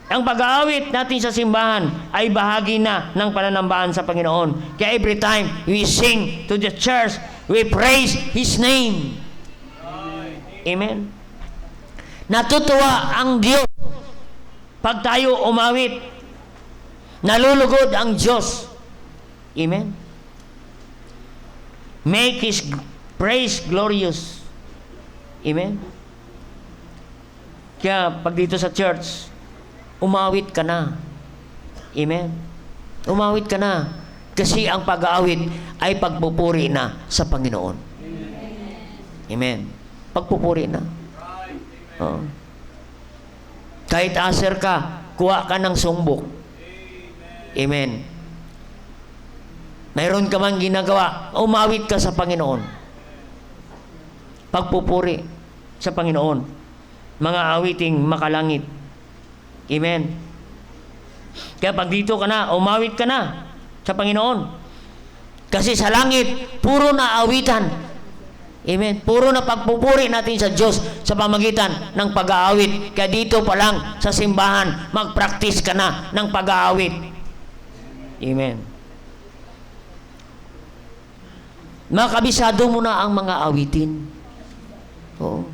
Ang pag-aawit natin sa simbahan ay bahagi na ng pananambahan sa Panginoon. Kaya every time we sing to the church, we praise His name. Amen. Natutuwa ang Diyos pag tayo umawit. Nalulugod ang Diyos. Amen. Make His praise glorious. Amen. Kaya pag dito sa church, umawit ka na. Amen. Umawit ka na. Kasi ang pag-aawit ay pagpupuri na sa Panginoon. Amen. Pagpupuri na. Kahit aser ka, kuha ka ng sumbok. Amen. Mayroon ka mang ginagawa, umawit ka sa Panginoon. Pagpupuri sa Panginoon. Mga awiting makalangit. Amen. Kaya pag dito ka na, umawit ka na sa Panginoon. Kasi sa langit, puro na awitan. Amen. Puro na pagpupuri natin sa Diyos sa pamagitan ng pag-aawit. Kaya dito pa lang sa simbahan, mag-practice ka na ng pag-aawit. Amen. Makabisado mo na ang mga awitin. Oo.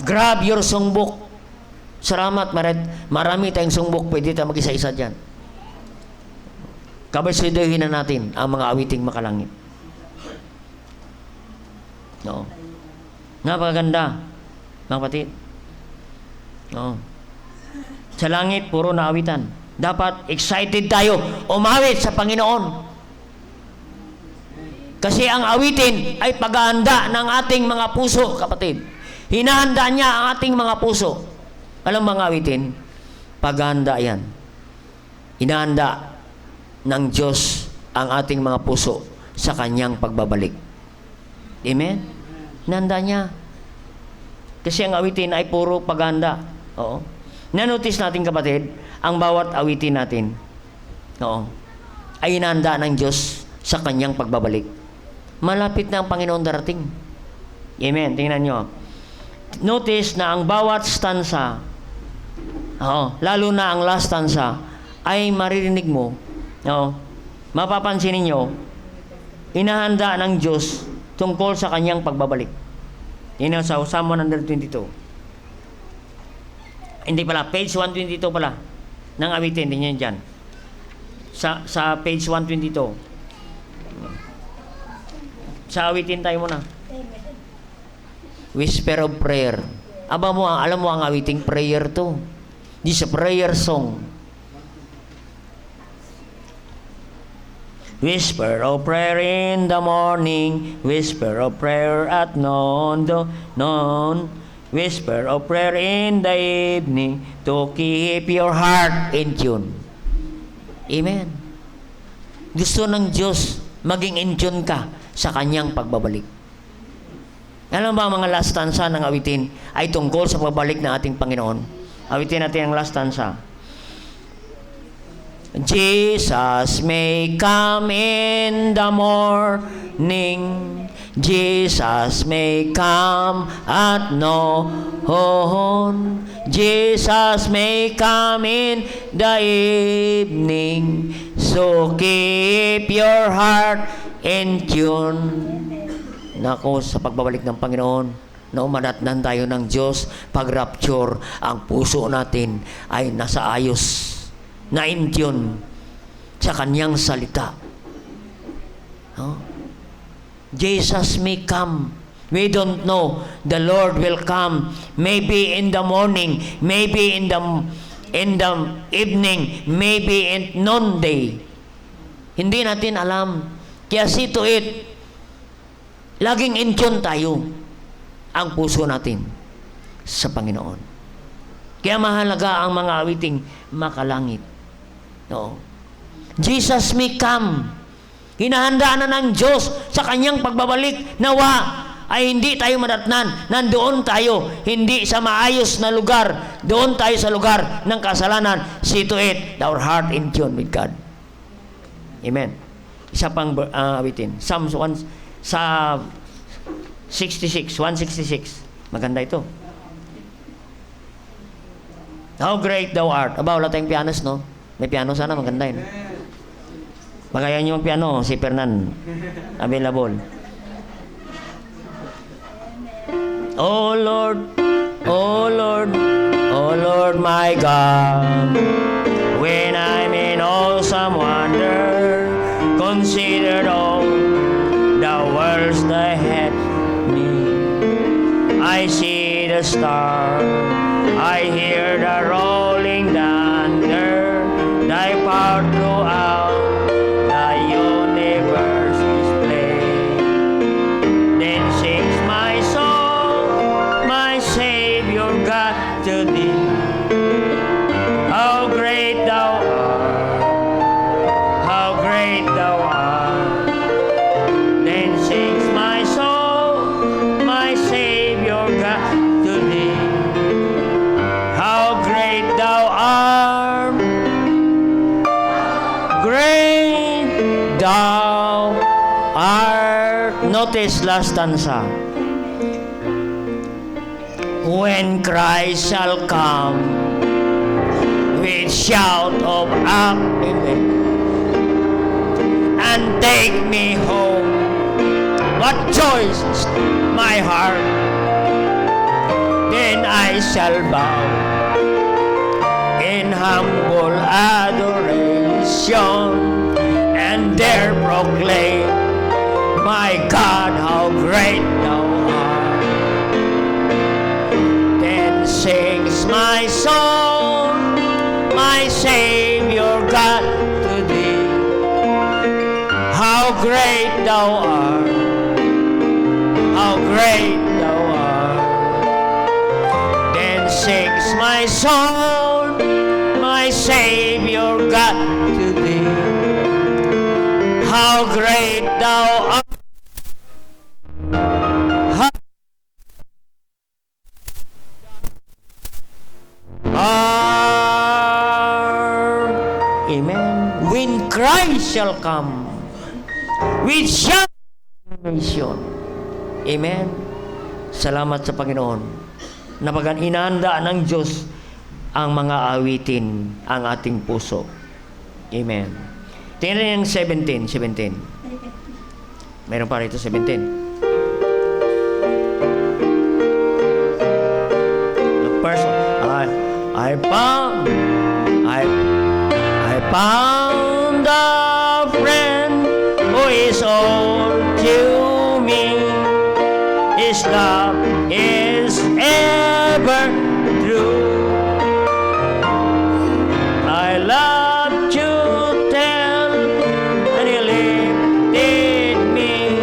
Grab your songbook. Salamat, marami tayong sungbok, pwede tayo mag-isa-isa dyan. Kabisiduhin na natin ang mga awiting makalangit. No. Napakaganda, mga kapatid. No. Sa langit, puro na awitan. Dapat excited tayo, umawit sa Panginoon. Kasi ang awitin ay paghahanda ng ating mga puso, kapatid. Hinahanda niya ang ating mga puso. Alam mga awitin, paghahanda yan. Hinahanda ng Diyos ang ating mga puso sa Kanyang pagbabalik. Amen? Hinahanda niya. Kasi ang awitin ay puro paghahanda. Oo. Nanotice natin, kapatid, ang bawat awitin natin, oo, ay hinahanda ng Diyos sa Kanyang pagbabalik. malapit na ang Panginoon darating. Amen. Tingnan nyo. Notice na ang bawat stanza, lalo na ang last stanza, ay maririnig mo, mapapansin ninyo, inahanda ng Diyos tungkol sa kanyang pagbabalik. Yun sa Psalm 122. Hindi pala, page 122 pala ng awitin, hindi nyo dyan. Sa page 122. Sa awitin tayo muna. Whisper of prayer. Alam mo ang awiting prayer to. This is a prayer song. Whisper of prayer in the morning, whisper of prayer at noon, whisper of prayer in the evening to keep your heart in tune. Amen. Gusto ng Diyos maging in tune ka sa kanyang pagbabalik. Alam ba mga last stanza ng awitin ay tungkol sa pagbalik ng ating Panginoon? Awitin natin ang last stanza. Jesus may come in the morning, Jesus may come at noon, Jesus may come in the evening, so keep your heart in tune. Nako, sa pagbabalik ng Panginoon, na umadatnan tayo ng Diyos, pag-rapture, ang puso natin ay nasa ayos, na in tune sa kanyang salita. Jesus may come. We don't know. The Lord will come. Maybe in the morning, maybe in the evening, maybe in noonday. Hindi natin alam. Kaya see to it, laging in tune tayo ang puso natin sa Panginoon. Kaya mahalaga ang mga awiting makalangit. No. Jesus may come. Hinahanda na ng Diyos sa kanyang pagbabalik. Nawa ay hindi tayo madatnan. Nandoon tayo, hindi sa maayos na lugar. Doon tayo sa lugar ng kasalanan. See to it, our heart in tune with God. Amen. Isa pang awitin. Psalms 1 sa 166. Maganda ito. How great thou art. Aba, wala tayong pianos, no? May piano sana, maganda yun. Magayan nyo ang piano, si Fernan. Available. Oh Lord, oh Lord, oh Lord my God, when I'm in awesome wonder, consider all the worlds that had me. I see the stars, I hear the rolling thunder, thy power throughout the universe display. Then sings my soul, my Savior God to thee. How great thou art, how great thou art. Then sings my soul, my Savior God to thee. How great thou art, great thou art. Notice last stanza. When Christ shall come with shout of acclaim and take me home, what joys my heart, then I shall bow in humble adoration and there proclaim, my God, how great thou art. Then sings my soul, my Savior God to thee. How great thou art, how great thou art. Then sings my soul, my Savior God to thee. How great thou art. Amen. When Christ shall come with shout, provision. Amen? Salamat sa Panginoon. Napagan inanda ng Diyos ang mga awitin ang ating puso. Amen. Tingnan yung 17. Meron pa rito 17. The first one, I found a friend who is all to me. His love is ever true. I love to tell, and He lifted me,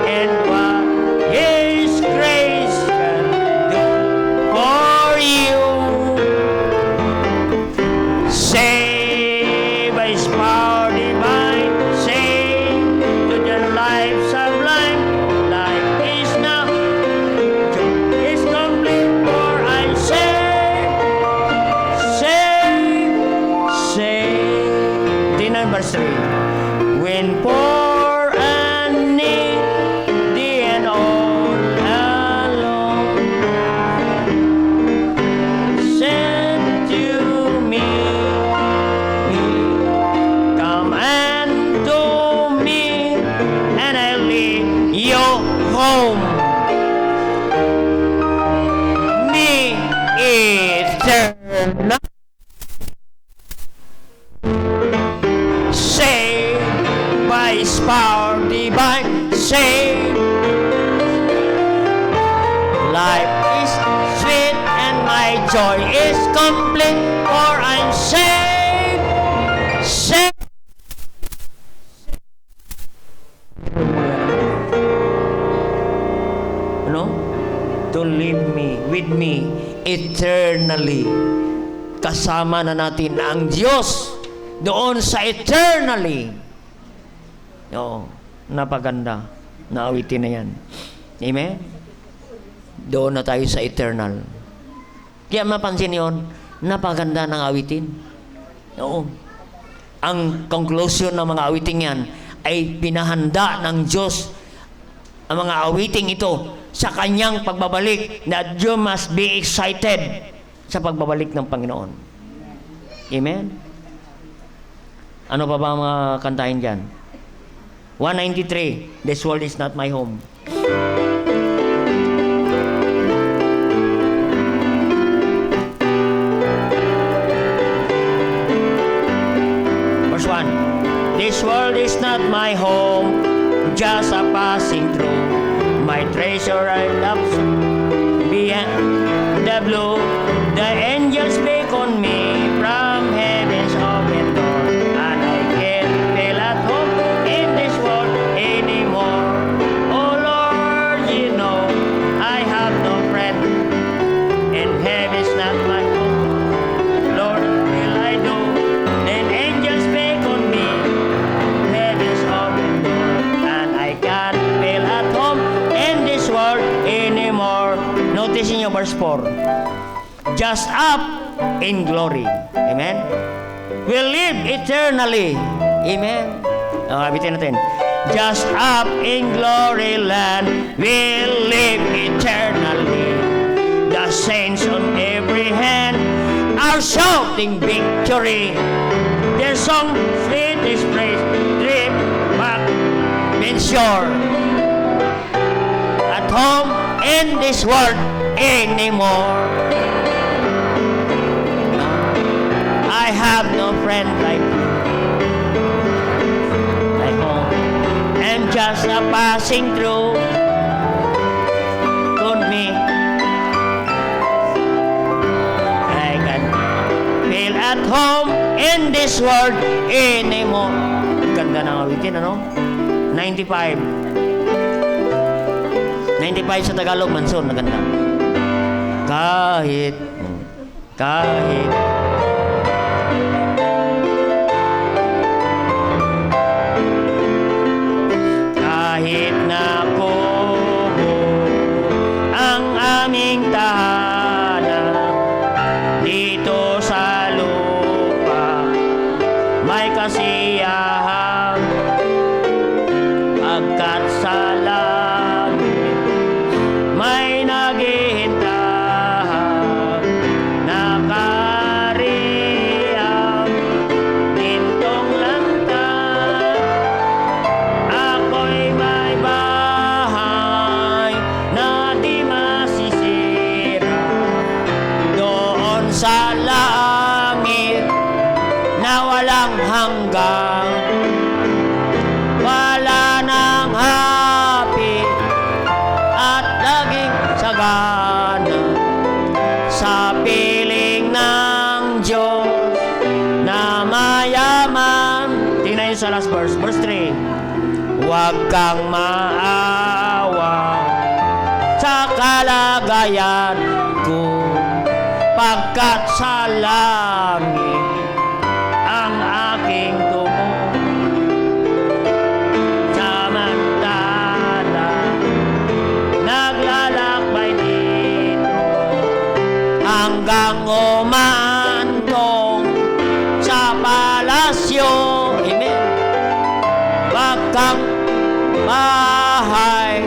and what His grace can do for you. Saved by His power divine, saved to the life sublime. Life is now, joy is complete, for I'm saved, saved. Tingnan verse 3. When poor and needy and all alone, send to me, come and to me, and I'll lead you home. Me eternal, saved by His power divine, saved. Life is sweet and my joy is complete, for I'm saved, saved. Ano? To live with me eternally. Kasama na natin ang Diyos doon sa eternally. Oo, napaganda na awitin na yan. Amen? Doon na tayo sa eternal. Kaya mapansin yon, napaganda ng awitin. Oo. Ang conclusion ng mga awiting yan ay pinahanda ng Diyos ang mga awiting ito sa Kanyang pagbabalik, that you must be excited sa pagbabalik ng Panginoon. Amen? Ano pa ba mga kantahin dyan? 193, This world is not my home. Verse 1, This world is not my home, just a passing through. My treasure I love beyond the blue. The angels beckon me from heaven's open door, and I can't feel at home in this world anymore. Oh Lord, you know I have no friend, and heaven's not my home. Lord, will I do? Then angels beckon me, heaven's open door, and I can't feel at home in this world anymore. Notice in your verse 4. Just up in glory. Amen? We'll live eternally. Amen? Abitin natin. Just up in glory land, we'll live eternally. The saints on every hand are shouting victory. Their song, sweetest praise, drip back and sure. At home in this world anymore. I have no friend like you. Like home, I'm just a passing through. Told me I can feel at home in this world anymore. Ganda ng awitin, ano? 95 sa Tagalog, Manson, maganda. Kahit na kubo ang aming tahanan dito sa lupa, may kasiyahan pagkat sa hanggang wala nang happy at laging sagana sa piling ng Diyos na mayaman. Tingnan yun sa last verse, verse 3. Huwag kang maawa sa kalagayan ko, pagkat sa langit ang aking tungo. Samantala naglalakbay dito hanggang umantong sa palasyo. Amen. Huwag kang bahay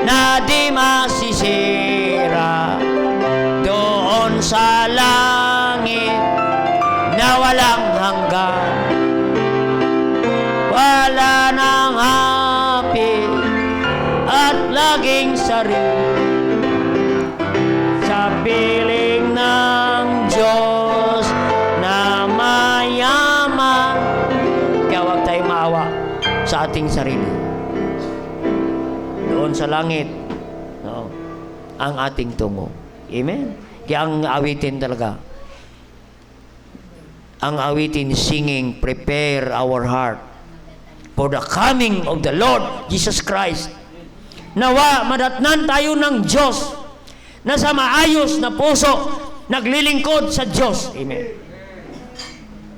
na di masisira doon sa langit na walang hanggan. Wala nang happy at laging sarili sa piling ng Diyos na mayaman. Kaya huwag tayong maawa sa ating sarili. Doon sa langit, no, ang ating tungo. Amen? Kaya ang awitin talaga, ang awitin singing, prepare our heart for the coming of the Lord Jesus Christ. Nawa, madatnan tayo ng Diyos na sa maayos na puso, naglilingkod sa Diyos. Amen?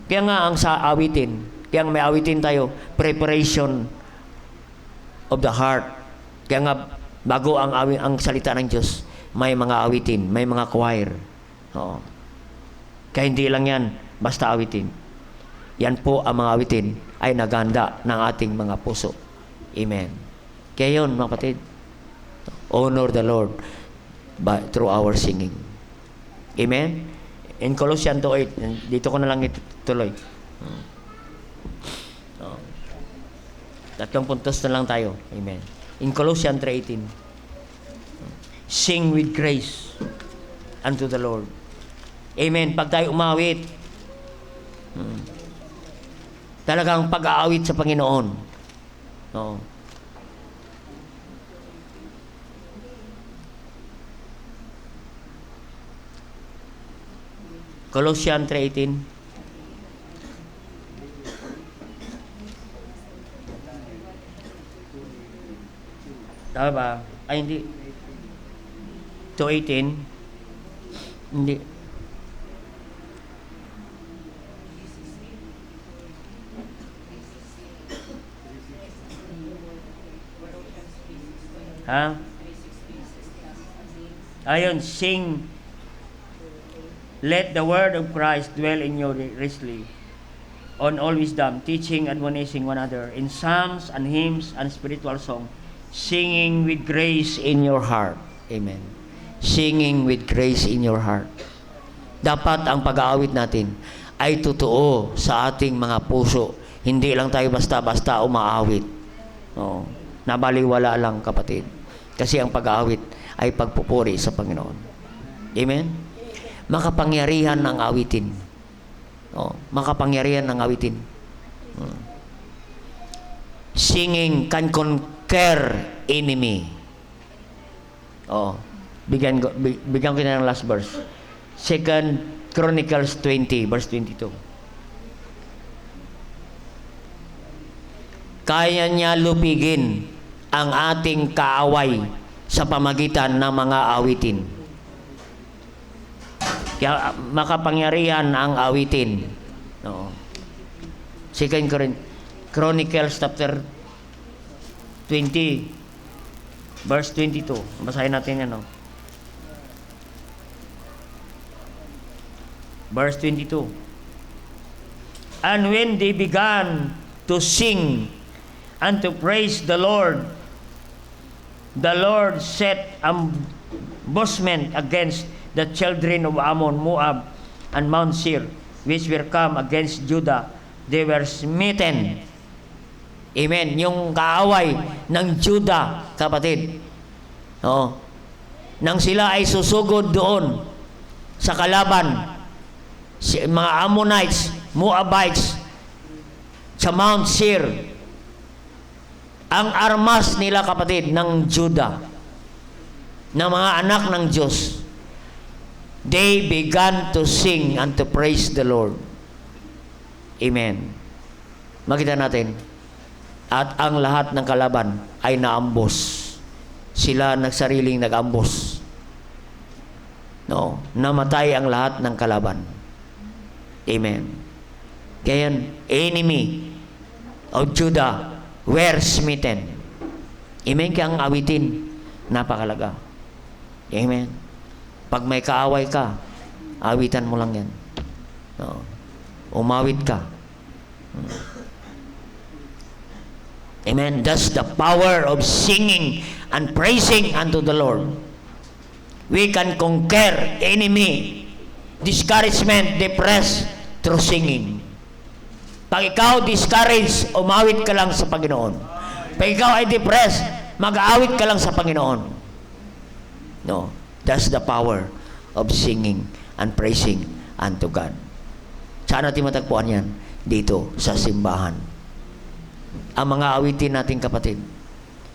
Kaya nga ang sa awitin, kaya may awitin tayo, preparation of the heart. Kaya nga, bago ang salita ng Diyos, may mga awitin, may mga choir. Oo. Kaya hindi lang yan, basta awitin. Yan po ang mga awitin ay naganda ng ating mga puso. Amen. Kaya yun, mga kapatid, honor the Lord through our singing. Amen? In Colossians 2:8, dito ko na lang ituloy. Tatlong puntos na lang tayo. Amen. In Colossians 3:18, sing with grace unto the Lord. Amen. Pag tayo umawit, talagang pag-aawit sa Panginoon. No. Colossians 3:18. Tama ba? Ay, hindi. 2:18. Hindi. Ha? Ayun, sing. Let the word of Christ dwell in you richly, on all wisdom, teaching, admonishing one another in psalms and hymns and spiritual song, singing with grace in your heart. Amen. Singing with grace in your heart. Dapat ang pag-aawit natin ay totoo sa ating mga puso. Hindi lang tayo basta-basta umaawit. Oo. Nabaliwala lang, kapatid. Kasi ang pag-aawit ay pagpupuri sa Panginoon. Amen? Makapangyarihan ng awitin. Oo. Makapangyarihan ng awitin. Singing can conquer enemy. Oh, bigyan ko na ng last verse. 2 Chronicles 20 verse 22. Kaya niya lupigin ang ating kaaway sa pamagitan ng mga awitin. Kaya makapangyarihan ang awitin. No. 2 Chronicles chapter 20 verse 22. Basahin natin yan. No? Verse 22. And when they began to sing and to praise the Lord set ambushment against the children of Ammon, Moab, and Mount Seir, which were come against Judah. They were smitten. Amen. Yung kaaway ng Judah, kapatid. Oo. Nang sila ay susugod doon sa kalaban, mga Ammonites, Moabites, sa Mount Seir. Ang armas nila, kapatid, ng Judah, na mga anak ng Diyos, they began to sing and to praise the Lord. Amen. Makita natin, at ang lahat ng kalaban ay naambos. Sila nagsariling nag-ambos. No, namatay ang lahat ng kalaban. Amen. Kaya enemy of Judah were smitten. Amen. Kaya ang awitin, napakalaga. Amen. Pag may kaaway ka, awitan mo lang yan. No. Umawit ka. Amen. That's the power of singing and praising unto the Lord. We can conquer enemy, discouragement, depressed through singing. Pag ikaw discouraged, umawit ka lang sa Panginoon. Pag ikaw ay depressed, mag-aawit ka lang sa Panginoon. No, that's the power of singing and praising unto God. Saan natin matagpuan yan? Dito sa simbahan. Ang mga awitin natin, kapatid,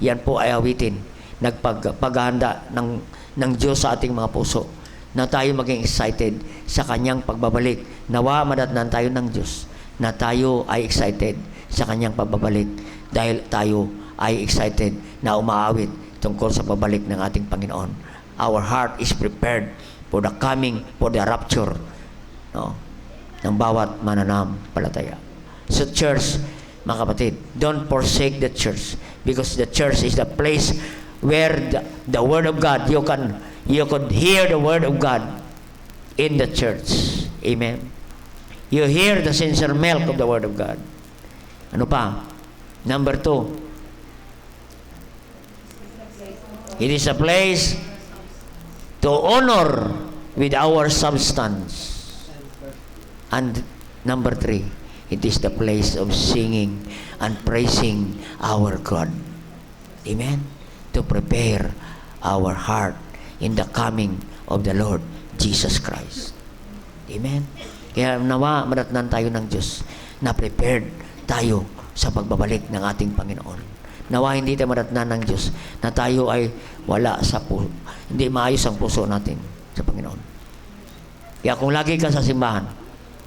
yan po ay awitin nagpaghanda ng Diyos sa ating mga puso, na tayo maging excited sa Kanyang pagbabalik. Nawa madatnan tayo ng Diyos na tayo ay excited sa Kanyang pagbabalik, dahil tayo ay excited na umaawit tungkol sa pabalik ng ating Panginoon. Our heart is prepared for the coming, for the rapture, no, ng bawat mananampalataya. So church, mga kapatid, don't forsake the church, because the church is the place where the Word of God, you could hear the Word of God in the church. Amen. You hear the sincere milk of the Word of God. Ano pa? Number 2. It is a place to honor with our substance. And number 3, it is the place of singing and praising our God. Amen. To prepare our heart in the coming of the Lord Jesus Christ. Amen. Kaya nawa madatnan tayo ng Diyos na prepared tayo sa pagbabalik ng ating Panginoon. Nawa hindi tayo madatnan ng Diyos na tayo ay wala sa puso, hindi maayos ang puso natin sa Panginoon. Kaya kung lagi ka sa simbahan,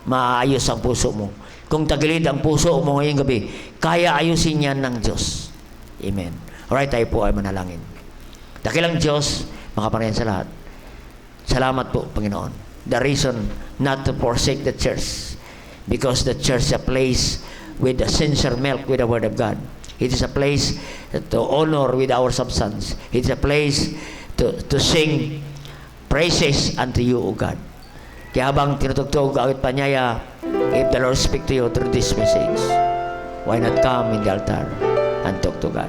maayos ang puso mo. Kung tagilid ang puso mo ngayong gabi, kaya ayusin yan ng Diyos. Amen. Alright, tayo po ay manalangin. Dakilang Diyos, makapangyarihan sa lahat, salamat po, Panginoon. The reason not to forsake the church, because the church is a place with the sincere milk with the Word of God. It is a place to honor with our substance. It is a place to sing praises unto you, O God. Kaya habang tinutugtog awit panyaya, if the Lord speak to you through this message, why not come in the altar and talk to God?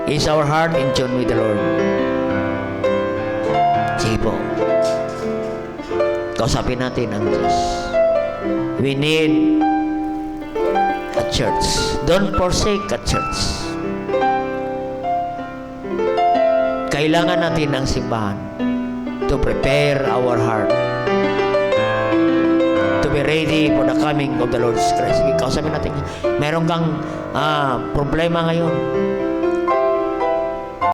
Is our heart in tune with the Lord? Sige po. Kausapin natin ang Diyos. We need a church. Don't forsake a church. Kailangan natin ang simbahan to prepare our heart, to be ready for the coming of the Lord Jesus Christ. Kausapin natin, meron kang problema ngayon,